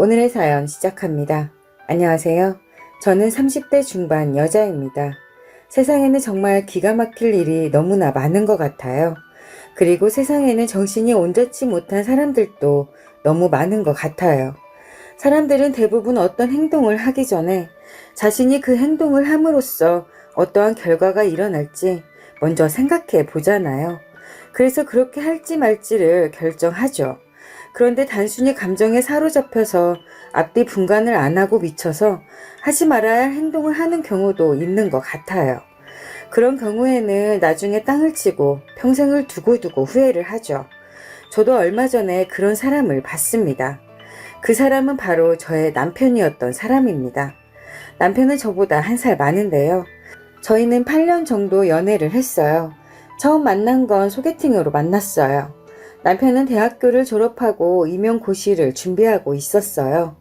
오늘의 사연 시작합니다. 안녕하세요. 저는 30대 중반 여자입니다. 세상에는 정말 기가 막힐 일이 너무나 많은 것 같아요. 그리고 세상에는 정신이 온전치 못한 사람들도 너무 많은 것 같아요. 사람들은 대부분 어떤 행동을 하기 전에 자신이 그 행동을 함으로써 어떠한 결과가 일어날지 먼저 생각해 보잖아요. 그래서 그렇게 할지 말지를 결정하죠. 그런데 단순히 감정에 사로잡혀서 앞뒤 분간을 안 하고 미쳐서 하지 말아야 할 행동을 하는 경우도 있는 것 같아요. 그런 경우에는 나중에 땅을 치고 평생을 두고두고 후회를 하죠. 저도 얼마 전에 그런 사람을 봤습니다. 그 사람은 바로 저의 남편이었던 사람입니다. 남편은 저보다 한 살 많은데요. 저희는 8년 정도 연애를 했어요. 처음 만난 건 소개팅으로 만났어요. 남편은 대학교를 졸업하고 임용고시를 준비하고 있었어요.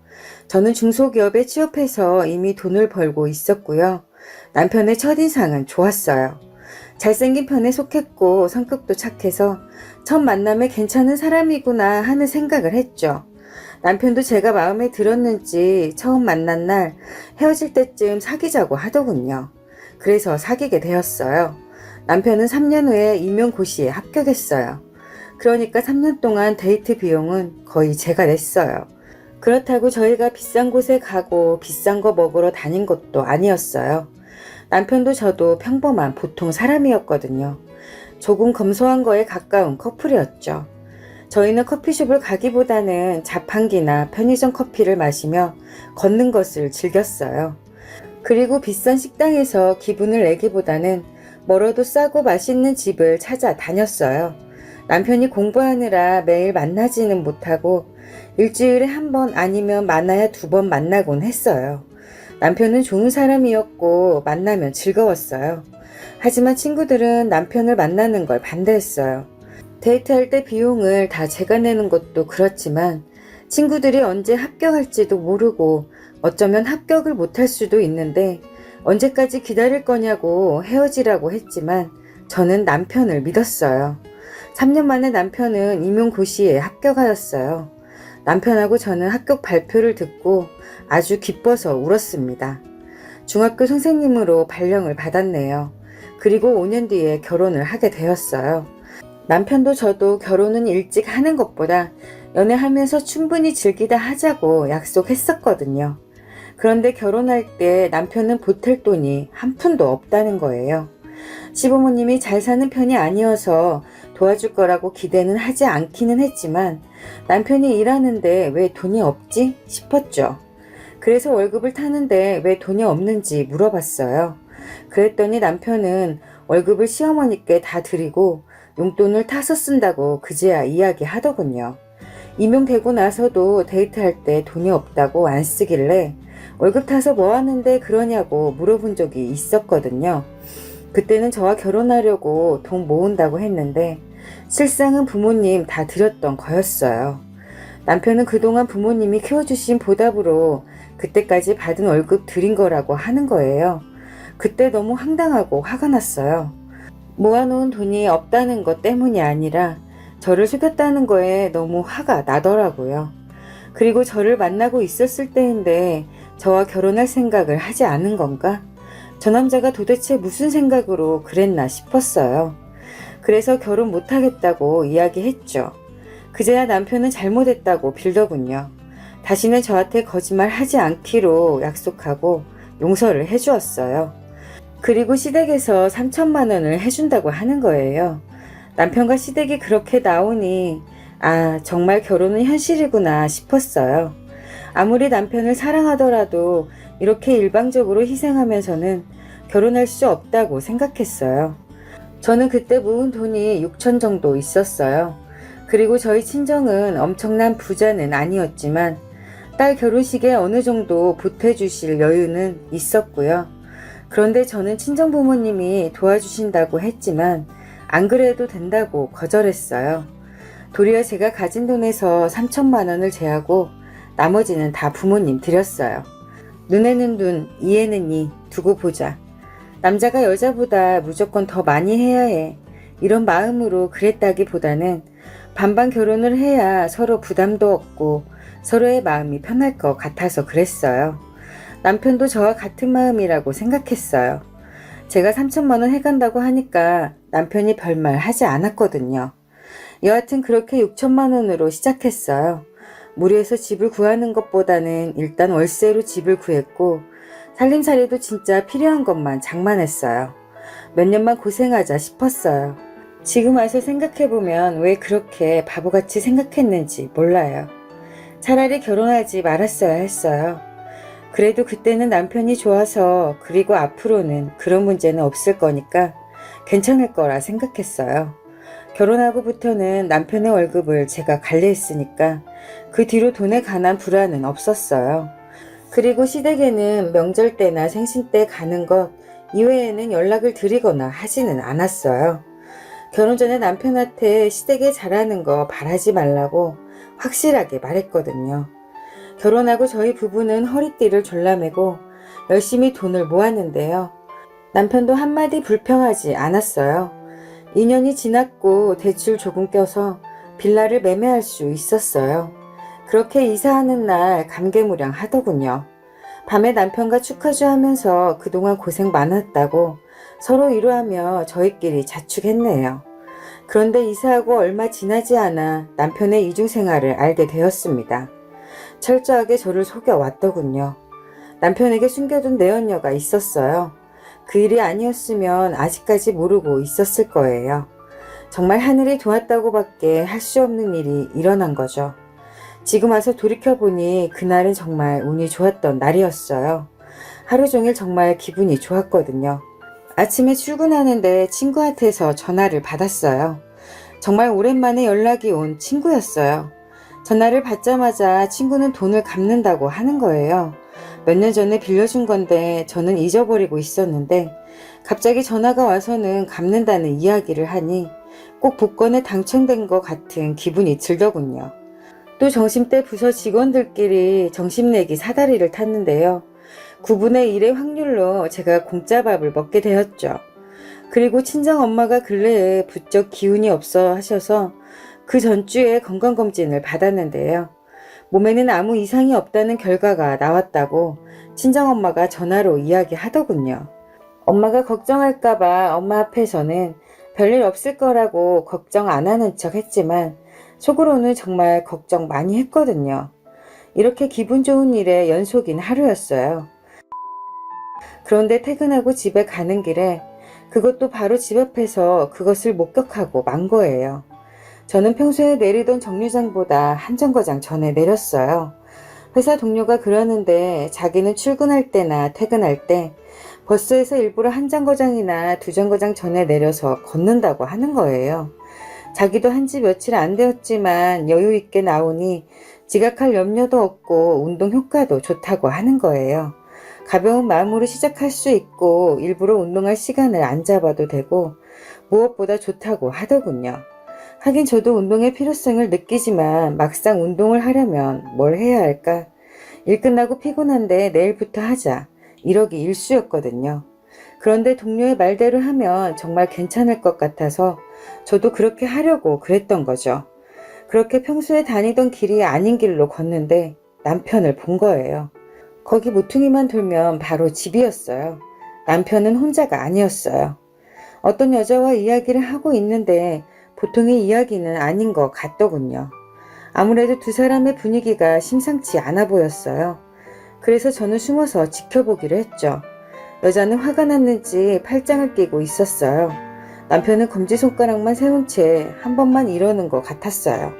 저는 중소기업에 취업해서 이미 돈을 벌고 있었고요. 남편의 첫인상은 좋았어요. 잘생긴 편에 속했고 성격도 착해서 첫 만남에 괜찮은 사람이구나 하는 생각을 했죠. 남편도 제가 마음에 들었는지 처음 만난 날 헤어질 때쯤 사귀자고 하더군요. 그래서 사귀게 되었어요. 남편은 3년 후에 임용고시에 합격했어요. 그러니까 3년 동안 데이트 비용은 거의 제가 냈어요. 그렇다고 저희가 비싼 곳에 가고 비싼 거 먹으러 다닌 것도 아니었어요. 남편도 저도 평범한 보통 사람이었거든요. 조금 검소한 거에 가까운 커플이었죠. 저희는 커피숍을 가기보다는 자판기나 편의점 커피를 마시며 걷는 것을 즐겼어요. 그리고 비싼 식당에서 기분을 내기보다는 멀어도 싸고 맛있는 집을 찾아 다녔어요. 남편이 공부하느라 매일 만나지는 못하고 일주일에 한 번 아니면 많아야 2번 만나곤 했어요. 남편은 좋은 사람이었고 만나면 즐거웠어요. 하지만 친구들은 남편을 만나는 걸 반대했어요. 데이트할 때 비용을 다 제가 내는 것도 그렇지만 친구들이 언제 합격할지도 모르고 어쩌면 합격을 못할 수도 있는데 언제까지 기다릴 거냐고 헤어지라고 했지만 저는 남편을 믿었어요. 3년 만에 남편은 임용고시에 합격하였어요. 남편하고 저는 합격 발표를 듣고 아주 기뻐서 울었습니다. 중학교 선생님으로 발령을 받았네요. 그리고 5년 뒤에 결혼을 하게 되었어요. 남편도 저도 결혼은 일찍 하는 것보다 연애하면서 충분히 즐기다 하자고 약속했었거든요. 그런데 결혼할 때 남편은 보탤 돈이 한 푼도 없다는 거예요. 시부모님이 잘 사는 편이 아니어서 도와줄 거라고 기대는 하지 않기는 했지만 남편이 일하는데 왜 돈이 없지 싶었죠. 그래서 월급을 타는데 왜 돈이 없는지 물어봤어요. 그랬더니 남편은 월급을 시어머니께 다 드리고 용돈을 타서 쓴다고 그제야 이야기하더군요. 임용되고 나서도 데이트할 때 돈이 없다고 안 쓰길래 월급 타서 뭐 하는데 그러냐고 물어본 적이 있었거든요. 그때는 저와 결혼하려고 돈 모은다고 했는데 실상은 부모님 다 드렸던 거였어요. 남편은 그동안 부모님이 키워주신 보답으로 그때까지 받은 월급 드린 거라고 하는 거예요. 그때 너무 황당하고 화가 났어요. 모아놓은 돈이 없다는 것 때문이 아니라 저를 속였다는 거에 너무 화가 나더라고요. 그리고 저를 만나고 있었을 때인데 저와 결혼할 생각을 하지 않은 건가? 저 남자가 도대체 무슨 생각으로 그랬나 싶었어요. 그래서 결혼 못하겠다고 이야기했죠. 그제야 남편은 잘못했다고 빌더군요. 다시는 저한테 거짓말 하지 않기로 약속하고 용서를 해주었어요. 그리고 시댁에서 3천만 원을 해준다고 하는 거예요. 남편과 시댁이 그렇게 나오니 정말 결혼은 현실이구나 싶었어요. 아무리 남편을 사랑하더라도 이렇게 일방적으로 희생하면서는 결혼할 수 없다고 생각했어요. 저는 그때 모은 돈이 6천 정도 있었어요. 그리고 저희 친정은 엄청난 부자는 아니었지만 딸 결혼식에 어느 정도 보태주실 여유는 있었고요. 그런데 저는 친정 부모님이 도와주신다고 했지만 안 그래도 된다고 거절했어요. 도리어 제가 가진 돈에서 3천만 원을 제하고 나머지는 다 부모님 드렸어요. 눈에는 눈, 이에는 이 두고 보자. 남자가 여자보다 무조건 더 많이 해야 해. 이런 마음으로 그랬다기보다는 반반 결혼을 해야 서로 부담도 없고 서로의 마음이 편할 것 같아서 그랬어요. 남편도 저와 같은 마음이라고 생각했어요. 제가 3천만 원 해간다고 하니까 남편이 별말 하지 않았거든요. 여하튼 그렇게 6천만 원으로 시작했어요. 무리해서 집을 구하는 것보다는 일단 월세로 집을 구했고 살림살이도 진짜 필요한 것만 장만했어요. 몇 년만 고생하자 싶었어요. 지금 와서 생각해보면 왜 그렇게 바보같이 생각했는지 몰라요. 차라리 결혼하지 말았어야 했어요. 그래도 그때는 남편이 좋아서 그리고 앞으로는 그런 문제는 없을 거니까 괜찮을 거라 생각했어요. 결혼하고부터는 남편의 월급을 제가 관리했으니까 그 뒤로 돈에 관한 불안은 없었어요. 그리고 시댁에는 명절 때나 생신 때 가는 것 이외에는 연락을 드리거나 하지는 않았어요. 결혼 전에 남편한테 시댁에 잘하는 거 바라지 말라고 확실하게 말했거든요. 결혼하고 저희 부부는 허리띠를 졸라매고 열심히 돈을 모았는데요. 남편도 한마디 불평하지 않았어요. 2년이 지났고 대출 조금 껴서 빌라를 매매할 수 있었어요. 그렇게 이사하는 날 감개무량 하더군요. 밤에 남편과 축하주 하면서 그동안 고생 많았다고 서로 위로하며 저희끼리 자축했네요. 그런데 이사하고 얼마 지나지 않아 남편의 이중생활을 알게 되었습니다. 철저하게 저를 속여왔더군요. 남편에게 숨겨둔 내연녀가 있었어요. 그 일이 아니었으면 아직까지 모르고 있었을 거예요. 정말 하늘이 도왔다고밖에 할 수 없는 일이 일어난 거죠. 지금 와서 돌이켜보니 그날은 정말 운이 좋았던 날이었어요. 하루 종일 정말 기분이 좋았거든요. 아침에 출근하는데 친구한테서 전화를 받았어요. 정말 오랜만에 연락이 온 친구였어요. 전화를 받자마자 친구는 돈을 갚는다고 하는 거예요. 몇 년 전에 빌려준 건데 저는 잊어버리고 있었는데 갑자기 전화가 와서는 갚는다는 이야기를 하니 꼭 복권에 당첨된 것 같은 기분이 들더군요. 또 점심때 부서 직원들끼리 점심내기 사다리를 탔는데요. 9분의 1의 확률로 제가 공짜 밥을 먹게 되었죠. 그리고 친정엄마가 근래에 부쩍 기운이 없어 하셔서 그 전주에 건강검진을 받았는데요. 몸에는 아무 이상이 없다는 결과가 나왔다고 친정엄마가 전화로 이야기하더군요. 엄마가 걱정할까봐 엄마 앞에서는 별일 없을 거라고 걱정 안 하는 척 했지만 속으로는 정말 걱정 많이 했거든요. 이렇게 기분 좋은 일의 연속인 하루였어요. 그런데 퇴근하고 집에 가는 길에 그것도 바로 집 앞에서 그것을 목격하고 만 거예요. 저는 평소에 내리던 정류장보다 한 정거장 전에 내렸어요. 회사 동료가 그러는데 자기는 출근할 때나 퇴근할 때 버스에서 일부러 한 정거장이나 두 정거장 전에 내려서 걷는다고 하는 거예요. 자기도 한지 며칠 안 되었지만 여유 있게 나오니 지각할 염려도 없고 운동 효과도 좋다고 하는 거예요. 가벼운 마음으로 시작할 수 있고 일부러 운동할 시간을 안 잡아도 되고 무엇보다 좋다고 하더군요. 하긴 저도 운동의 필요성을 느끼지만 막상 운동을 하려면 뭘 해야 할까? 일 끝나고 피곤한데 내일부터 하자. 이러기 일쑤였거든요. 그런데 동료의 말대로 하면 정말 괜찮을 것 같아서 저도 그렇게 하려고 그랬던 거죠. 그렇게 평소에 다니던 길이 아닌 길로 걷는데 남편을 본 거예요. 거기 모퉁이만 돌면 바로 집이었어요. 남편은 혼자가 아니었어요. 어떤 여자와 이야기를 하고 있는데 보통의 이야기는 아닌 것 같더군요. 아무래도 두 사람의 분위기가 심상치 않아 보였어요. 그래서 저는 숨어서 지켜보기로 했죠. 여자는 화가 났는지 팔짱을 끼고 있었어요. 남편은 검지손가락만 세운 채 한 번만 이러는 것 같았어요.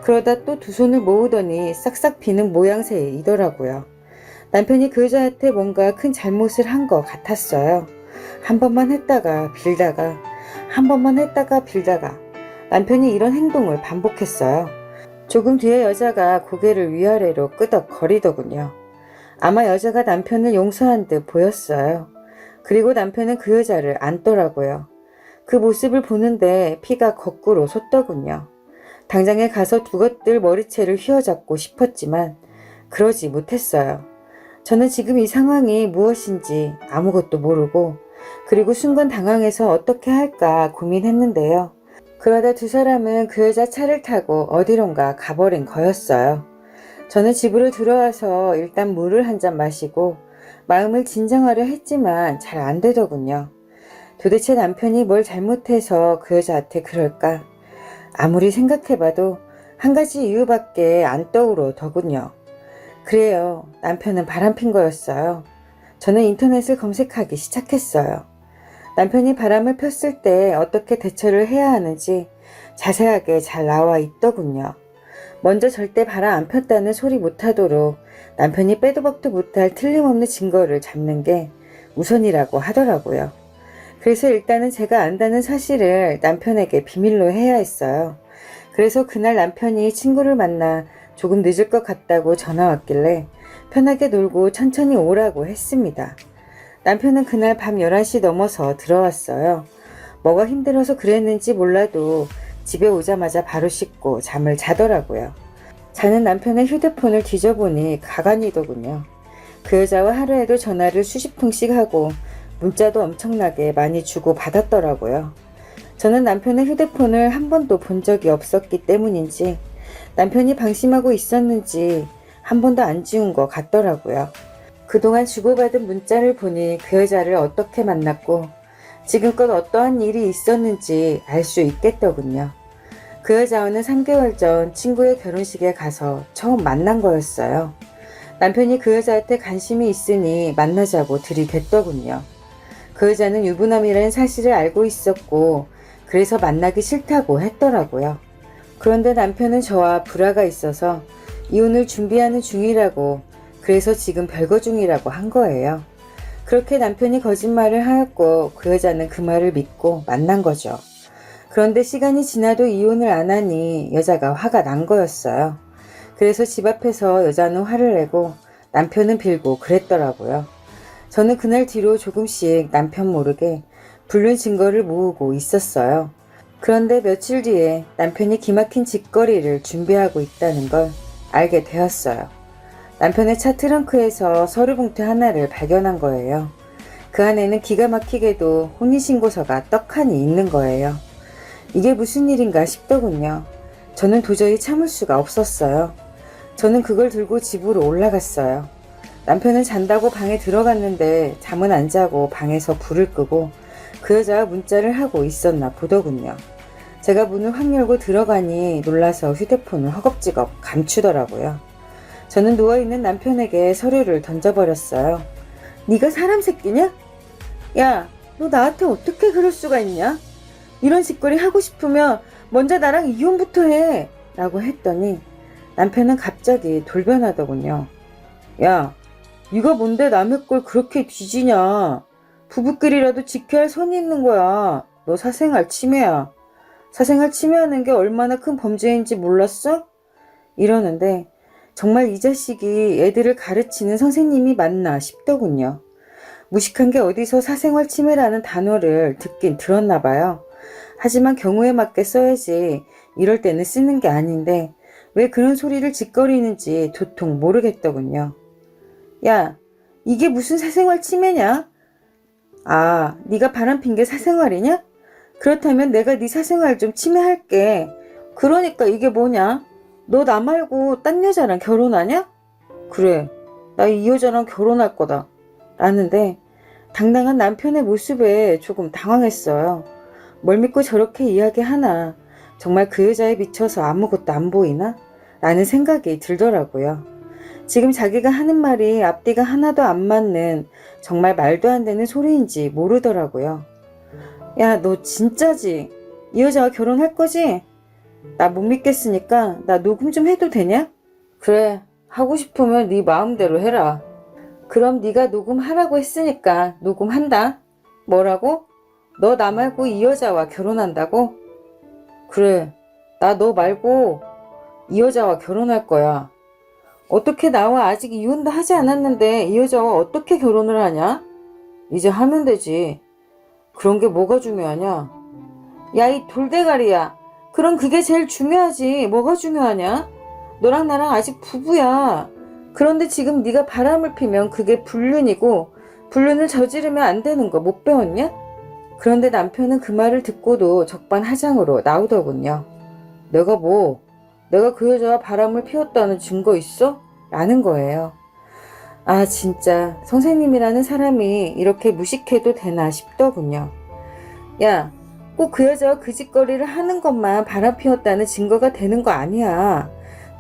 그러다 또 두 손을 모으더니 싹싹 비는 모양새이더라고요. 남편이 그 여자한테 뭔가 큰 잘못을 한 것 같았어요. 한 번만 했다가 빌다가 한 번만 했다가 빌다가 남편이 이런 행동을 반복했어요. 조금 뒤에 여자가 고개를 위아래로 끄덕거리더군요. 아마 여자가 남편을 용서한 듯 보였어요. 그리고 남편은 그 여자를 안더라고요. 그 모습을 보는데 피가 거꾸로 솟더군요. 당장에 가서 두 것들 머리채를 휘어잡고 싶었지만 그러지 못했어요. 저는 지금 이 상황이 무엇인지 아무것도 모르고 그리고 순간 당황해서 어떻게 할까 고민했는데요. 그러다 두 사람은 그 여자 차를 타고 어디론가 가버린 거였어요. 저는 집으로 들어와서 일단 물을 한 잔 마시고 마음을 진정하려 했지만 잘 안 되더군요. 도대체 남편이 뭘 잘못해서 그 여자한테 그럴까? 아무리 생각해봐도 한 가지 이유밖에 안 떠오르더군요. 그래요. 남편은 바람핀 거였어요. 저는 인터넷을 검색하기 시작했어요. 남편이 바람을 폈을 때 어떻게 대처를 해야 하는지 자세하게 잘 나와 있더군요. 먼저 절대 바람 안 폈다는 소리 못하도록 남편이 빼도 박도 못할 틀림없는 증거를 잡는 게 우선이라고 하더라고요. 그래서 일단은 제가 안다는 사실을 남편에게 비밀로 해야 했어요. 그래서 그날 남편이 친구를 만나 조금 늦을 것 같다고 전화 왔길래 편하게 놀고 천천히 오라고 했습니다. 남편은 그날 밤 11시 넘어서 들어왔어요. 뭐가 힘들어서 그랬는지 몰라도 집에 오자마자 바로 씻고 잠을 자더라고요. 자는 남편의 휴대폰을 뒤져보니 가관이더군요. 그 여자와 하루에도 전화를 수십 통씩 하고 문자도 엄청나게 많이 주고 받았더라고요. 저는 남편의 휴대폰을 한 번도 본 적이 없었기 때문인지 남편이 방심하고 있었는지 한 번도 안 지운 것 같더라고요. 그동안 주고받은 문자를 보니 그 여자를 어떻게 만났고 지금껏 어떠한 일이 있었는지 알 수 있겠더군요. 그 여자와는 3개월 전 친구의 결혼식에 가서 처음 만난 거였어요. 남편이 그 여자한테 관심이 있으니 만나자고 들이댔더군요. 그 여자는 유부남이라는 사실을 알고 있었고 그래서 만나기 싫다고 했더라고요. 그런데 남편은 저와 불화가 있어서 이혼을 준비하는 중이라고 그래서 지금 별거 중이라고 한 거예요. 그렇게 남편이 거짓말을 하였고 그 여자는 그 말을 믿고 만난 거죠. 그런데 시간이 지나도 이혼을 안 하니 여자가 화가 난 거였어요. 그래서 집 앞에서 여자는 화를 내고 남편은 빌고 그랬더라고요. 저는 그날 뒤로 조금씩 남편 모르게 불륜 증거를 모으고 있었어요. 그런데 며칠 뒤에 남편이 기막힌 짓거리를 준비하고 있다는 걸 알게 되었어요. 남편의 차 트렁크에서 서류 봉투 하나를 발견한 거예요. 그 안에는 기가 막히게도 혼인신고서가 떡하니 있는 거예요. 이게 무슨 일인가 싶더군요. 저는 도저히 참을 수가 없었어요. 저는 그걸 들고 집으로 올라갔어요. 남편은 잔다고 방에 들어갔는데 잠은 안 자고 방에서 불을 끄고 그 여자와 문자를 하고 있었나 보더군요. 제가 문을 확 열고 들어가니 놀라서 휴대폰을 허겁지겁 감추더라고요. 저는 누워있는 남편에게 서류를 던져버렸어요. 네가 사람 새끼냐? 야, 너 나한테 어떻게 그럴 수가 있냐? 이런 짓거리 하고 싶으면 먼저 나랑 이혼부터 해! 라고 했더니 남편은 갑자기 돌변하더군요. 야, 네가 뭔데 남의 걸 그렇게 뒤지냐? 부부끼리라도 지켜야 할 선이 있는 거야. 너 사생활 침해야. 사생활 침해하는 게 얼마나 큰 범죄인지 몰랐어? 이러는데 정말 이 자식이 애들을 가르치는 선생님이 맞나 싶더군요. 무식한 게 어디서 사생활 침해라는 단어를 듣긴 들었나 봐요. 하지만 경우에 맞게 써야지 이럴 때는 쓰는 게 아닌데 왜 그런 소리를 짓거리는지 도통 모르겠더군요. 야, 이게 무슨 사생활 침해냐? 아, 네가 바람핀 게 사생활이냐? 그렇다면 내가 네 사생활 좀 침해할게. 그러니까 이게 뭐냐? 너 나 말고 딴 여자랑 결혼하냐? 그래, 나 이 여자랑 결혼할 거다. 라는데 당당한 남편의 모습에 조금 당황했어요. 뭘 믿고 저렇게 이야기하나? 정말 그 여자에 미쳐서 아무것도 안 보이나? 라는 생각이 들더라고요. 지금 자기가 하는 말이 앞뒤가 하나도 안 맞는 정말 말도 안 되는 소리인지 모르더라고요. 야, 너 진짜지? 이 여자와 결혼할 거지? 나 못 믿겠으니까 나 녹음 좀 해도 되냐? 그래, 하고 싶으면 네 마음대로 해라. 그럼 네가 녹음하라고 했으니까 녹음한다. 뭐라고? 너 나 말고 이 여자와 결혼한다고? 그래, 나 너 말고 이 여자와 결혼할 거야. 어떻게 나와 아직 이혼도 하지 않았는데 이 여자와 어떻게 결혼을 하냐? 이제 하면 되지. 그런 게 뭐가 중요하냐? 야, 이 돌대가리야. 그럼 그게 제일 중요하지. 뭐가 중요하냐? 너랑 나랑 아직 부부야. 그런데 지금 네가 바람을 피면 그게 불륜이고 불륜을 저지르면 안 되는 거 못 배웠냐? 그런데 남편은 그 말을 듣고도 적반하장으로 나오더군요. 내가 뭐 내가 그 여자와 바람을 피웠다는 증거 있어? 라는 거예요. 아, 진짜 선생님이라는 사람이 이렇게 무식해도 되나 싶더군요. 야, 꼭 그 여자와 그 짓거리를 하는 것만 바람 피웠다는 증거가 되는 거 아니야.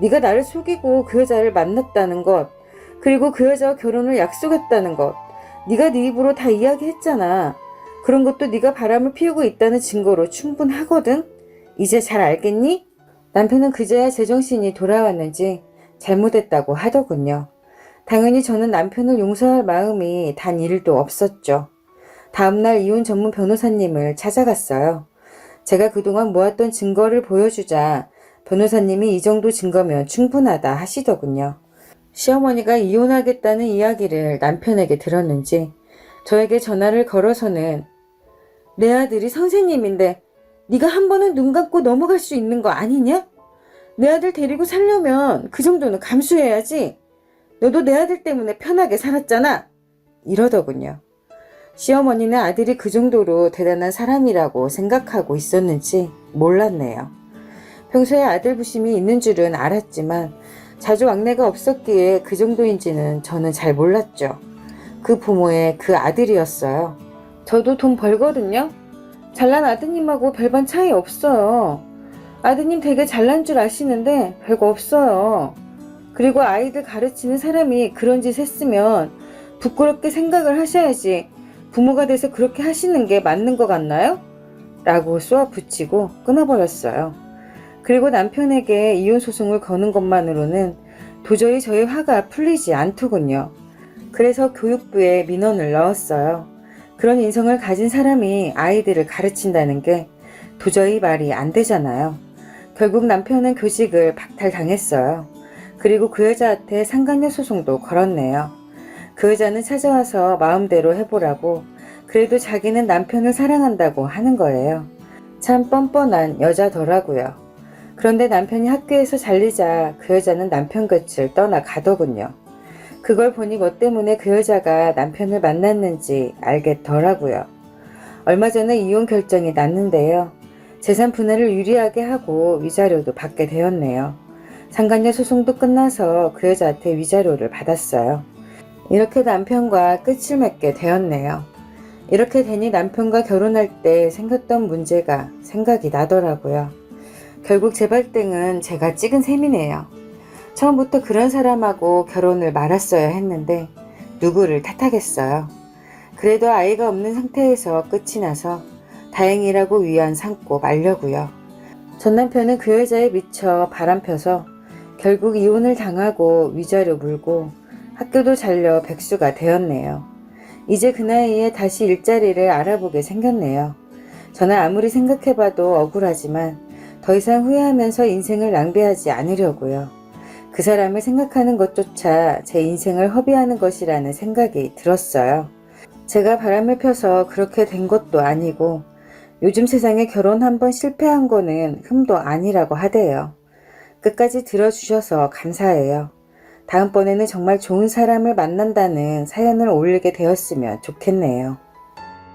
네가 나를 속이고 그 여자를 만났다는 것, 그리고 그 여자와 결혼을 약속했다는 것, 네가 네 입으로 다 이야기했잖아. 그런 것도 네가 바람을 피우고 있다는 증거로 충분하거든. 이제 잘 알겠니? 남편은 그제야 제정신이 돌아왔는지 잘못했다고 하더군요. 당연히 저는 남편을 용서할 마음이 단 1도 없었죠. 다음날 이혼 전문 변호사님을 찾아갔어요. 제가 그동안 모았던 증거를 보여주자 변호사님이 이 정도 증거면 충분하다 하시더군요. 시어머니가 이혼하겠다는 이야기를 남편에게 들었는지 저에게 전화를 걸어서는 내 아들이 선생님인데 네가 한 번은 눈 감고 넘어갈 수 있는 거 아니냐? 내 아들 데리고 살려면 그 정도는 감수해야지. 너도 내 아들 때문에 편하게 살았잖아. 이러더군요. 시어머니는 아들이 그 정도로 대단한 사람이라고 생각하고 있었는지 몰랐네요. 평소에 아들 부심이 있는 줄은 알았지만 자주 왕래가 없었기에 그 정도인지는 저는 잘 몰랐죠. 그 부모의 그 아들이었어요. 저도 돈 벌거든요. 잘난 아드님하고 별반 차이 없어요. 아드님 되게 잘난 줄 아시는데 별거 없어요. 그리고 아이들 가르치는 사람이 그런 짓 했으면 부끄럽게 생각을 하셔야지 부모가 돼서 그렇게 하시는 게 맞는 것 같나요? 라고 쏘아붙이고 끊어버렸어요. 그리고 남편에게 이혼소송을 거는 것만으로는 도저히 저의 화가 풀리지 않더군요. 그래서 교육부에 민원을 넣었어요. 그런 인성을 가진 사람이 아이들을 가르친다는 게 도저히 말이 안 되잖아요. 결국 남편은 교직을 박탈당했어요. 그리고 그 여자한테 상간녀 소송도 걸었네요. 그 여자는 찾아와서 마음대로 해보라고 그래도 자기는 남편을 사랑한다고 하는 거예요. 참 뻔뻔한 여자더라고요. 그런데 남편이 학교에서 잘리자 그 여자는 남편 곁을 떠나가더군요. 그걸 보니 뭐 때문에 그 여자가 남편을 만났는지 알겠더라고요. 얼마 전에 이혼 결정이 났는데요. 재산 분할을 유리하게 하고 위자료도 받게 되었네요. 상간녀 소송도 끝나서 그 여자한테 위자료를 받았어요. 이렇게 남편과 끝을 맺게 되었네요. 이렇게 되니 남편과 결혼할 때 생겼던 문제가 생각이 나더라고요. 결국 제 발등은 제가 찍은 셈이네요. 처음부터 그런 사람하고 결혼을 말았어야 했는데 누구를 탓하겠어요. 그래도 아이가 없는 상태에서 끝이 나서 다행이라고 위안 삼고 말려고요. 전 남편은 그 여자에 미쳐 바람펴서 결국 이혼을 당하고 위자료 물고 학교도 잘려 백수가 되었네요. 이제 그 나이에 다시 일자리를 알아보게 생겼네요. 저는 아무리 생각해봐도 억울하지만 더 이상 후회하면서 인생을 낭비하지 않으려고요. 그 사람을 생각하는 것조차 제 인생을 허비하는 것이라는 생각이 들었어요. 제가 바람을 펴서 그렇게 된 것도 아니고 요즘 세상에 결혼 한번 실패한 거는 흠도 아니라고 하대요. 끝까지 들어주셔서 감사해요. 다음번에는 정말 좋은 사람을 만난다는 사연을 올리게 되었으면 좋겠네요.